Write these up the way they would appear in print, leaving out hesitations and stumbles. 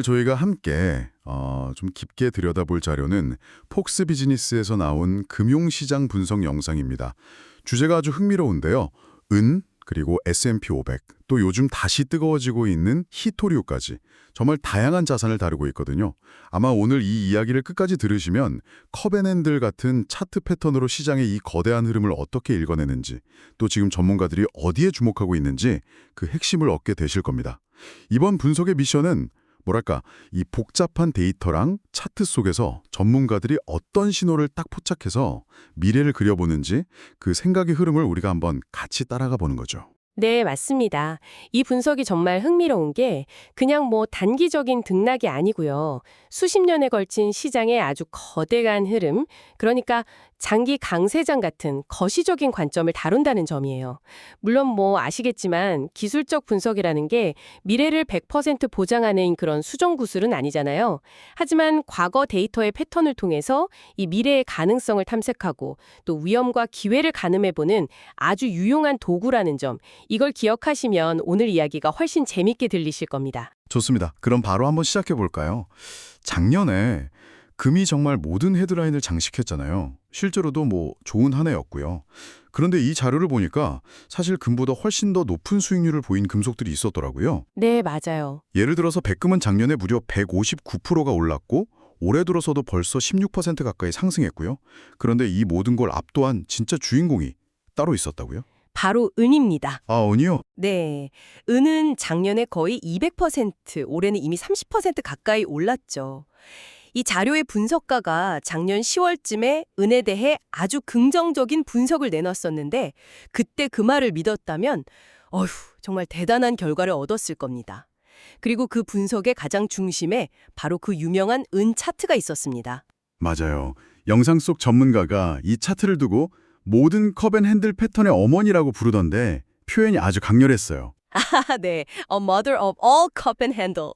저희가 함께 좀 깊게 들여다볼 자료는 폭스 비즈니스에서 나온 금융시장 분석 영상입니다. 주제가 아주 흥미로운데요. 그리고 S&P 500, 또 요즘 다시 뜨거워지고 있는 히토류까지 정말 다양한 자산을 다루고 있거든요. 아마 오늘 이 이야기를 끝까지 들으시면 컵앤핸들 같은 차트 패턴으로 시장의 이 거대한 흐름을 어떻게 읽어내는지, 또 지금 전문가들이 어디에 주목하고 있는지 그 핵심을 얻게 되실 겁니다. 이번 분석의 미션은 뭐랄까, 이 복잡한 데이터랑 차트 속에서 전문가들이 어떤 신호를 딱 포착해서 미래를 그려보는지 그 생각의 흐름을 우리가 한번 같이 따라가 보는 거죠. 네, 맞습니다. 이 분석이 정말 흥미로운 게 그냥 단기적인 등락이 아니고요. 수십 년에 걸친 시장의 아주 거대한 흐름, 그러니까 장기 강세장 같은 거시적인 관점을 다룬다는 점이에요. 물론 아시겠지만 기술적 분석이라는 게 미래를 100% 보장하는 그런 수정구술은 아니잖아요. 하지만 과거 데이터의 패턴을 통해서 이 미래의 가능성을 탐색하고 또 위험과 기회를 가늠해보는 아주 유용한 도구라는 점, 이걸 기억하시면 오늘 이야기가 훨씬 재밌게 들리실 겁니다. 좋습니다. 그럼 바로 한번 시작해 볼까요? 작년에 금이 정말 모든 헤드라인을 장식했잖아요. 실제로도 좋은 한 해였고요. 그런데 이 자료를 보니까 사실 금보다 훨씬 더 높은 수익률을 보인 금속들이 있었더라고요. 네, 맞아요. 예를 들어서 백금은 작년에 무려 159%가 올랐고 올해 들어서도 벌써 16% 가까이 상승했고요. 그런데 이 모든 걸 압도한 진짜 주인공이 따로 있었다고요? 바로 은입니다. 아, 은이요? 네, 은은 작년에 거의 200%, 올해는 이미 30% 가까이 올랐죠. 이 자료의 분석가가 작년 10월쯤에 은에 대해 아주 긍정적인 분석을 내놨었는데 그때 그 말을 믿었다면 어휴, 정말 대단한 결과를 얻었을 겁니다. 그리고 그 분석의 가장 중심에 바로 그 유명한 은 차트가 있었습니다. 맞아요. 영상 속 전문가가 이 차트를 두고 모든 컵앤핸들 패턴의 어머니라고 부르던데 표현이 아주 강렬했어요. 아, 네. A mother of all cup and handle.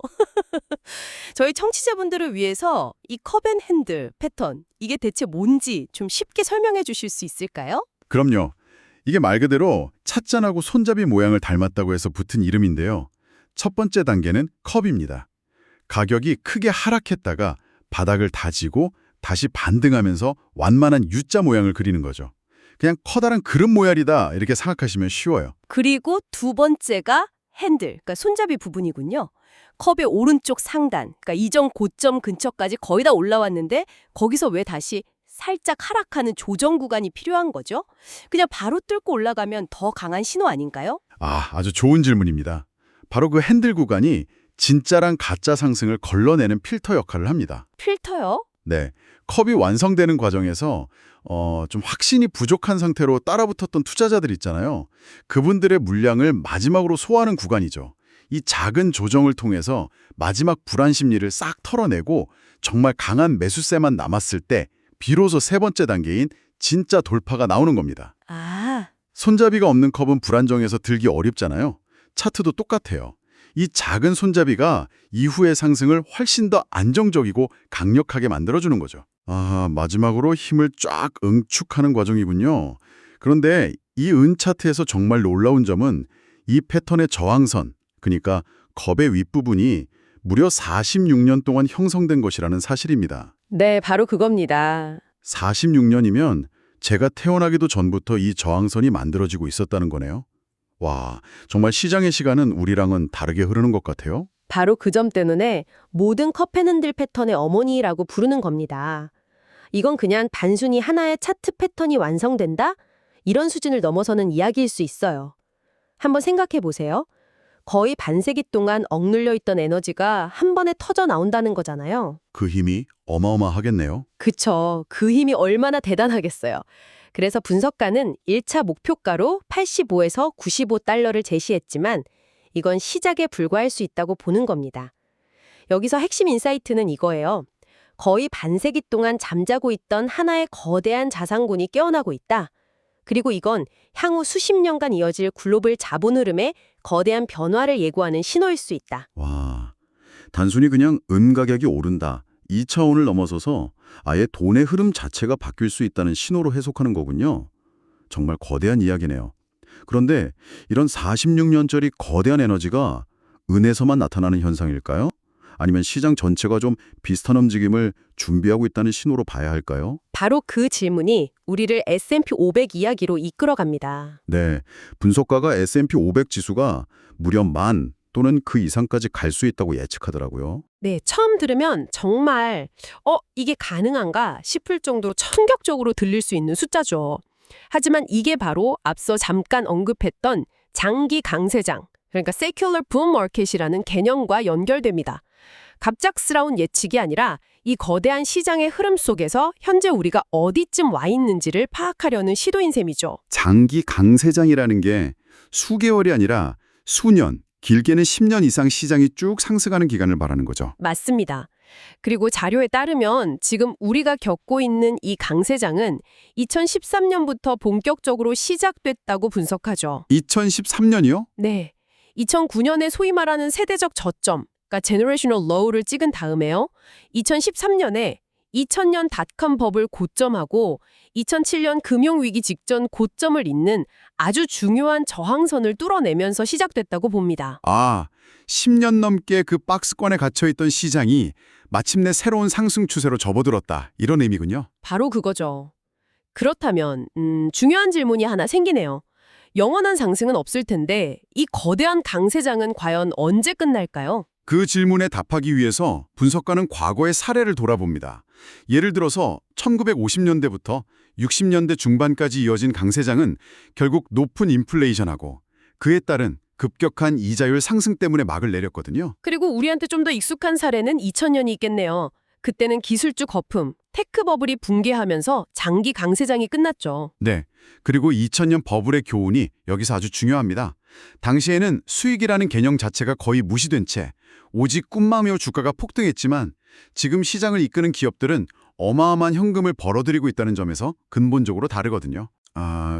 저희 청취자분들을 위해서 이 컵 앤 핸들 패턴, 이게 대체 뭔지 좀 쉽게 설명해 주실 수 있을까요? 그럼요. 이게 말 그대로 찻잔하고 손잡이 모양을 닮았다고 해서 붙은 이름인데요. 첫 번째 단계는 컵입니다. 가격이 크게 하락했다가 바닥을 다지고 다시 반등하면서 완만한 U자 모양을 그리는 거죠. 그냥 커다란 그릇 모양이다 이렇게 생각하시면 쉬워요. 그리고 두 번째가 핸들, 그러니까 손잡이 부분이군요. 컵의 오른쪽 상단, 그러니까 이전 고점 근처까지 거의 다 올라왔는데 거기서 왜 다시 살짝 하락하는 조정 구간이 필요한 거죠? 그냥 바로 뚫고 올라가면 더 강한 신호 아닌가요? 아주 좋은 질문입니다. 바로 그 핸들 구간이 진짜랑 가짜 상승을 걸러내는 필터 역할을 합니다. 필터요? 네, 컵이 완성되는 과정에서 좀 확신이 부족한 상태로 따라붙었던 투자자들 있잖아요. 그분들의 물량을 마지막으로 소화하는 구간이죠. 이 작은 조정을 통해서 마지막 불안 심리를 싹 털어내고 정말 강한 매수세만 남았을 때 비로소 세 번째 단계인 진짜 돌파가 나오는 겁니다. 아, 손잡이가 없는 컵은 불안정해서 들기 어렵잖아요. 차트도 똑같아요. 이 작은 손잡이가 이후의 상승을 훨씬 더 안정적이고 강력하게 만들어주는 거죠. 마지막으로 힘을 쫙 응축하는 과정이군요. 그런데 이 은 차트에서 정말 놀라운 점은 이 패턴의 저항선, 그러니까 컵의 윗부분이 무려 46년 동안 형성된 것이라는 사실입니다. 네, 바로 그겁니다. 46년이면 제가 태어나기도 전부터 이 저항선이 만들어지고 있었다는 거네요. 와, 정말 시장의 시간은 우리랑은 다르게 흐르는 것 같아요. 바로 그 점 때문에 모든 컵앤핸들 패턴의 어머니라고 부르는 겁니다. 이건 그냥 단순히 하나의 차트 패턴이 완성된다? 이런 수준을 넘어서는 이야기일 수 있어요. 한번 생각해 보세요. 거의 반세기 동안 억눌려 있던 에너지가 한 번에 터져 나온다는 거잖아요. 그 힘이 어마어마하겠네요. 그쵸. 그 힘이 얼마나 대단하겠어요. 그래서 분석가는 1차 목표가로 85에서 95달러를 제시했지만 이건 시작에 불과할 수 있다고 보는 겁니다. 여기서 핵심 인사이트는 이거예요. 거의 반세기 동안 잠자고 있던 하나의 거대한 자산군이 깨어나고 있다. 그리고 이건 향후 수십 년간 이어질 글로벌 자본 흐름의 거대한 변화를 예고하는 신호일 수 있다. 와, 단순히 그냥 은 가격이 오른다. 이 차원을 넘어서서 아예 돈의 흐름 자체가 바뀔 수 있다는 신호로 해석하는 거군요. 정말 거대한 이야기네요. 그런데 이런 46년짜리 거대한 에너지가 은에서만 나타나는 현상일까요? 아니면 시장 전체가 좀 비슷한 움직임을 준비하고 있다는 신호로 봐야 할까요? 바로 그 질문이 우리를 S&P 500 이야기로 이끌어갑니다. 네, 분석가가 S&P 500 지수가 무려 10,000 또는 그 이상까지 갈 수 있다고 예측하더라고요. 네, 처음 들으면 정말 이게 가능한가 싶을 정도로 충격적으로 들릴 수 있는 숫자죠. 하지만 이게 바로 앞서 잠깐 언급했던 장기 강세장, 그러니까 Secular Boom Market이라는 개념과 연결됩니다. 갑작스러운 예측이 아니라 이 거대한 시장의 흐름 속에서 현재 우리가 어디쯤 와 있는지를 파악하려는 시도인 셈이죠. 장기 강세장이라는 게 수개월이 아니라 수년, 길게는 10년 이상 시장이 쭉 상승하는 기간을 말하는 거죠. 맞습니다. 그리고 자료에 따르면 지금 우리가 겪고 있는 이 강세장은 2013년부터 본격적으로 시작됐다고 분석하죠. 2013년이요? 네. 2009년에 소위 말하는 세대적 저점, 그러니까 Generational Low를 찍은 다음에요. 2013년에 2000년 닷컴 버블 고점하고 2007년 금융위기 직전 고점을 잇는 아주 중요한 저항선을 뚫어내면서 시작됐다고 봅니다. 10년 넘게 그 박스권에 갇혀있던 시장이 마침내 새로운 상승 추세로 접어들었다. 이런 의미군요. 바로 그거죠. 그렇다면 중요한 질문이 하나 생기네요. 영원한 상승은 없을 텐데 이 거대한 강세장은 과연 언제 끝날까요? 그 질문에 답하기 위해서 분석가는 과거의 사례를 돌아봅니다. 예를 들어서 1950년대부터 60년대 중반까지 이어진 강세장은 결국 높은 인플레이션하고 그에 따른 급격한 이자율 상승 때문에 막을 내렸거든요. 그리고 우리한테 좀 더 익숙한 사례는 2000년이 있겠네요. 그때는 기술주 거품, 테크 버블이 붕괴하면서 장기 강세장이 끝났죠. 네. 그리고 2000년 버블의 교훈이 여기서 아주 중요합니다. 당시에는 수익이라는 개념 자체가 거의 무시된 채 오직 꿈마음으로 주가가 폭등했지만 지금 시장을 이끄는 기업들은 어마어마한 현금을 벌어들이고 있다는 점에서 근본적으로 다르거든요.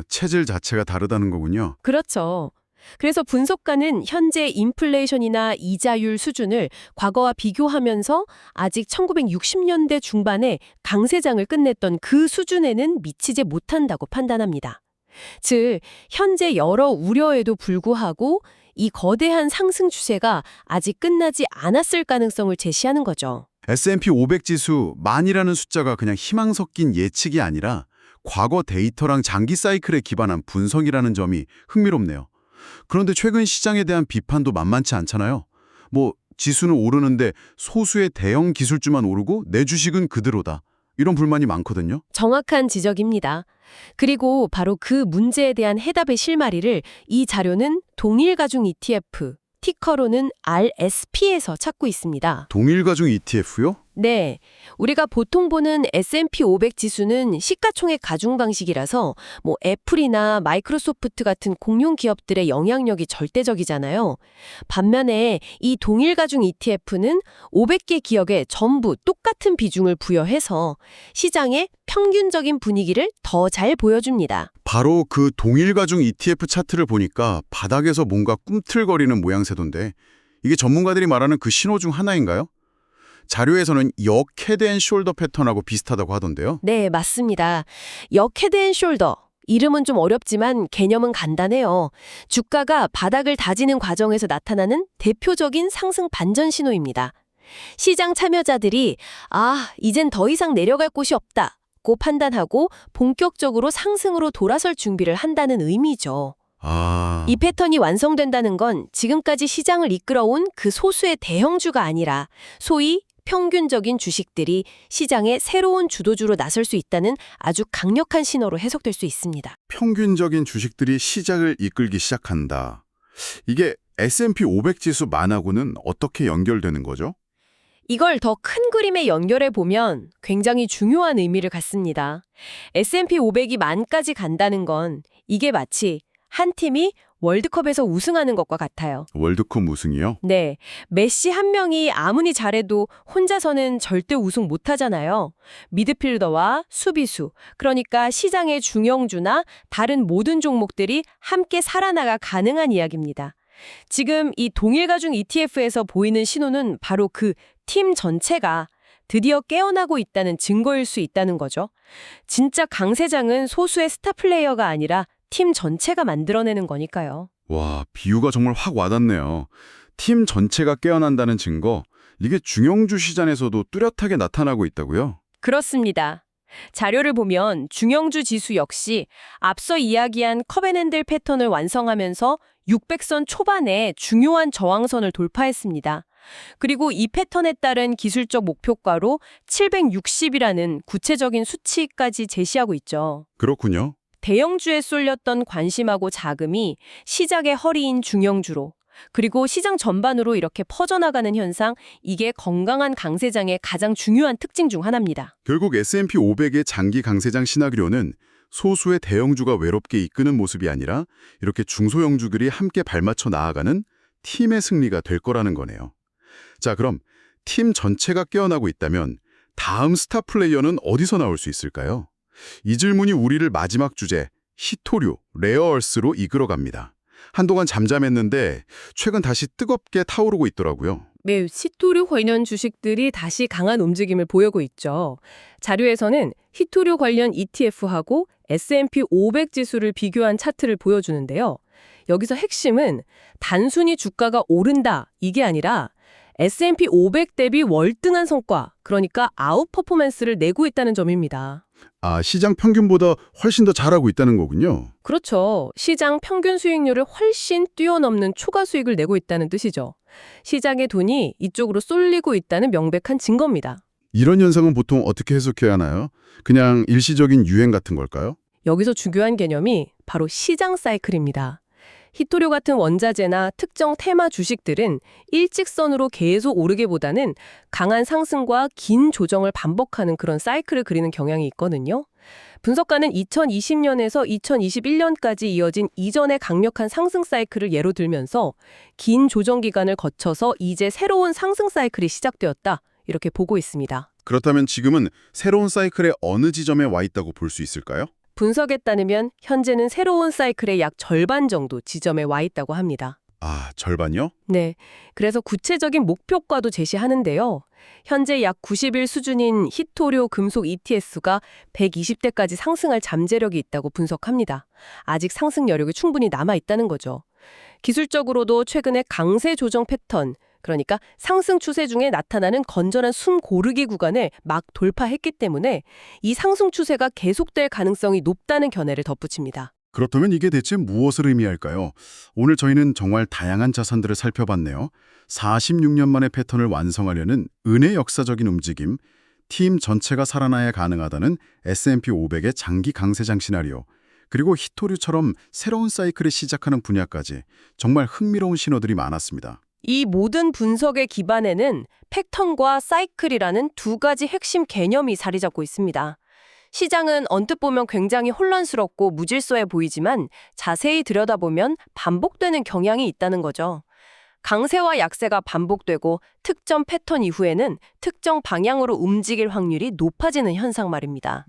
체질 자체가 다르다는 거군요. 그렇죠. 그래서 분석가는 현재 인플레이션이나 이자율 수준을 과거와 비교하면서 아직 1960년대 중반에 강세장을 끝냈던 그 수준에는 미치지 못한다고 판단합니다. 즉, 현재 여러 우려에도 불구하고 이 거대한 상승 추세가 아직 끝나지 않았을 가능성을 제시하는 거죠. S&P 500 지수 만이라는 숫자가 그냥 희망 섞인 예측이 아니라 과거 데이터랑 장기 사이클에 기반한 분석이라는 점이 흥미롭네요. 그런데 최근 시장에 대한 비판도 만만치 않잖아요. 지수는 오르는데 소수의 대형 기술주만 오르고 내 주식은 그대로다. 이런 불만이 많거든요. 정확한 지적입니다. 그리고 바로 그 문제에 대한 해답의 실마리를 이 자료는 동일가중 ETF, 티커로는 RSP에서 찾고 있습니다. 동일가중 ETF요? 네, 우리가 보통 보는 S&P 500 지수는 시가총액 가중 방식이라서 애플이나 마이크로소프트 같은 공룡 기업들의 영향력이 절대적이잖아요. 반면에 이 동일가중 ETF는 500개 기업에 전부 똑같은 비중을 부여해서 시장의 평균적인 분위기를 더 잘 보여줍니다. 바로 그 동일가중 ETF 차트를 보니까 바닥에서 뭔가 꿈틀거리는 모양새던데 이게 전문가들이 말하는 그 신호 중 하나인가요? 자료에서는 역 헤드 앤 숄더 패턴하고 비슷하다고 하던데요. 네, 맞습니다. 역 헤드 앤 숄더. 이름은 좀 어렵지만 개념은 간단해요. 주가가 바닥을 다지는 과정에서 나타나는 대표적인 상승 반전 신호입니다. 시장 참여자들이 이젠 더 이상 내려갈 곳이 없다고 판단하고 본격적으로 상승으로 돌아설 준비를 한다는 의미죠. 이 패턴이 완성된다는 건 지금까지 시장을 이끌어온 그 소수의 대형주가 아니라 소위 평균적인 주식들이 시장의 새로운 주도주로 나설 수 있다는 아주 강력한 신호로 해석될 수 있습니다. 평균적인 주식들이 시장을 이끌기 시작한다. 이게 S&P 500 지수 만하고는 어떻게 연결되는 거죠? 이걸 더 큰 그림에 연결해 보면 굉장히 중요한 의미를 갖습니다. S&P 500이 만까지 간다는 건 이게 마치 한 팀이 월드컵에서 우승하는 것과 같아요. 월드컵 우승이요? 네, 메시 한 명이 아무리 잘해도 혼자서는 절대 우승 못하잖아요. 미드필더와 수비수, 그러니까 시장의 중형주나 다른 모든 종목들이 함께 살아나가 가능한 이야기입니다. 지금 이 동일가중 ETF에서 보이는 신호는 바로 그 팀 전체가 드디어 깨어나고 있다는 증거일 수 있다는 거죠. 진짜 강세장은 소수의 스타 플레이어가 아니라 팀 전체가 만들어내는 거니까요. 와, 비유가 정말 확 와닿네요. 팀 전체가 깨어난다는 증거. 이게 중형주 시장에서도 뚜렷하게 나타나고 있다고요? 그렇습니다. 자료를 보면 중형주 지수 역시 앞서 이야기한 컵앤핸들 패턴을 완성하면서 600선 초반에 중요한 저항선을 돌파했습니다. 그리고 이 패턴에 따른 기술적 목표가로 760이라는 구체적인 수치까지 제시하고 있죠. 그렇군요. 대형주에 쏠렸던 관심하고 자금이 시작의 허리인 중형주로, 그리고 시장 전반으로 이렇게 퍼져나가는 현상, 이게 건강한 강세장의 가장 중요한 특징 중 하나입니다. 결국 S&P 500의 장기 강세장 시나리오는 소수의 대형주가 외롭게 이끄는 모습이 아니라 이렇게 중소형주들이 함께 발맞춰 나아가는 팀의 승리가 될 거라는 거네요. 자, 그럼 팀 전체가 깨어나고 있다면 다음 스타 플레이어는 어디서 나올 수 있을까요? 이 질문이 우리를 마지막 주제, 히토류, 레어얼스로 이끌어갑니다. 한동안 잠잠했는데 최근 다시 뜨겁게 타오르고 있더라고요. 네, 히토류 관련 주식들이 다시 강한 움직임을 보이고 있죠. 자료에서는 히토류 관련 ETF하고 S&P 500 지수를 비교한 차트를 보여주는데요. 여기서 핵심은 단순히 주가가 오른다, 이게 아니라 S&P 500 대비 월등한 성과, 그러니까 아웃 퍼포먼스를 내고 있다는 점입니다. 아, 시장 평균보다 훨씬 더 잘하고 있다는 거군요. 그렇죠. 시장 평균 수익률을 훨씬 뛰어넘는 초과 수익을 내고 있다는 뜻이죠. 시장의 돈이 이쪽으로 쏠리고 있다는 명백한 증거입니다. 이런 현상은 보통 어떻게 해석해야 하나요? 그냥 일시적인 유행 같은 걸까요? 여기서 중요한 개념이 바로 시장 사이클입니다. 히토류 같은 원자재나 특정 테마 주식들은 일직선으로 계속 오르기보다는 강한 상승과 긴 조정을 반복하는 그런 사이클을 그리는 경향이 있거든요. 분석가는 2020년에서 2021년까지 이어진 이전의 강력한 상승 사이클을 예로 들면서 긴 조정 기간을 거쳐서 이제 새로운 상승 사이클이 시작되었다, 이렇게 보고 있습니다. 그렇다면 지금은 새로운 사이클의 어느 지점에 와 있다고 볼 수 있을까요? 분석에 따르면 현재는 새로운 사이클의 약 절반 정도 지점에 와 있다고 합니다. 아, 절반요? 네, 그래서 구체적인 목표가도 제시하는데요. 현재 약 90일 수준인 히토류 금속 ETS가 120대까지 상승할 잠재력이 있다고 분석합니다. 아직 상승 여력이 충분히 남아있다는 거죠. 기술적으로도 최근에 강세 조정 패턴, 그러니까 상승 추세 중에 나타나는 건전한 숨 고르기 구간을 막 돌파했기 때문에 이 상승 추세가 계속될 가능성이 높다는 견해를 덧붙입니다. 그렇다면 이게 대체 무엇을 의미할까요? 오늘 저희는 정말 다양한 자산들을 살펴봤네요. 46년 만에 패턴을 완성하려는 은의 역사적인 움직임, 팀 전체가 살아나야 가능하다는 S&P 500의 장기 강세장 시나리오, 그리고 히토류처럼 새로운 사이클을 시작하는 분야까지 정말 흥미로운 신호들이 많았습니다. 이 모든 분석의 기반에는 패턴과 사이클이라는 두 가지 핵심 개념이 자리 잡고 있습니다. 시장은 언뜻 보면 굉장히 혼란스럽고 무질서해 보이지만 자세히 들여다보면 반복되는 경향이 있다는 거죠. 강세와 약세가 반복되고 특정 패턴 이후에는 특정 방향으로 움직일 확률이 높아지는 현상 말입니다.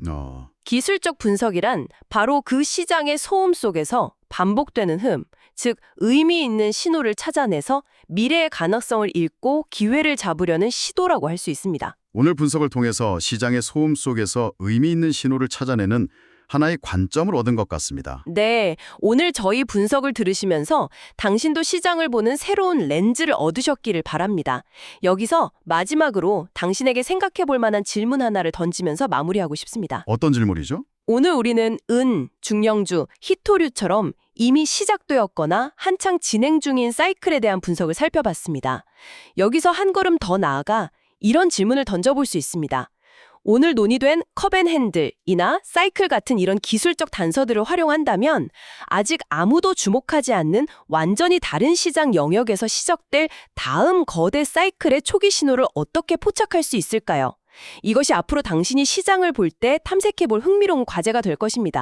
기술적 분석이란 바로 그 시장의 소음 속에서 반복되는 흠, 즉 의미 있는 신호를 찾아내서 미래의 가능성을 읽고 기회를 잡으려는 시도라고 할 수 있습니다. 오늘 분석을 통해서 시장의 소음 속에서 의미 있는 신호를 찾아내는 하나의 관점을 얻은 것 같습니다. 네, 오늘 저희 분석을 들으시면서 당신도 시장을 보는 새로운 렌즈를 얻으셨기를 바랍니다. 여기서 마지막으로 당신에게 생각해 볼 만한 질문 하나를 던지면서 마무리하고 싶습니다. 어떤 질문이죠? 오늘 우리는 은, 중형주, 히토류처럼 이미 시작되었거나 한창 진행 중인 사이클에 대한 분석을 살펴봤습니다. 여기서 한 걸음 더 나아가 이런 질문을 던져볼 수 있습니다. 오늘 논의된 컵앤핸들이나 사이클 같은 이런 기술적 단서들을 활용한다면 아직 아무도 주목하지 않는 완전히 다른 시장 영역에서 시작될 다음 거대 사이클의 초기 신호를 어떻게 포착할 수 있을까요? 이것이 앞으로 당신이 시장을 볼 때 탐색해볼 흥미로운 과제가 될 것입니다.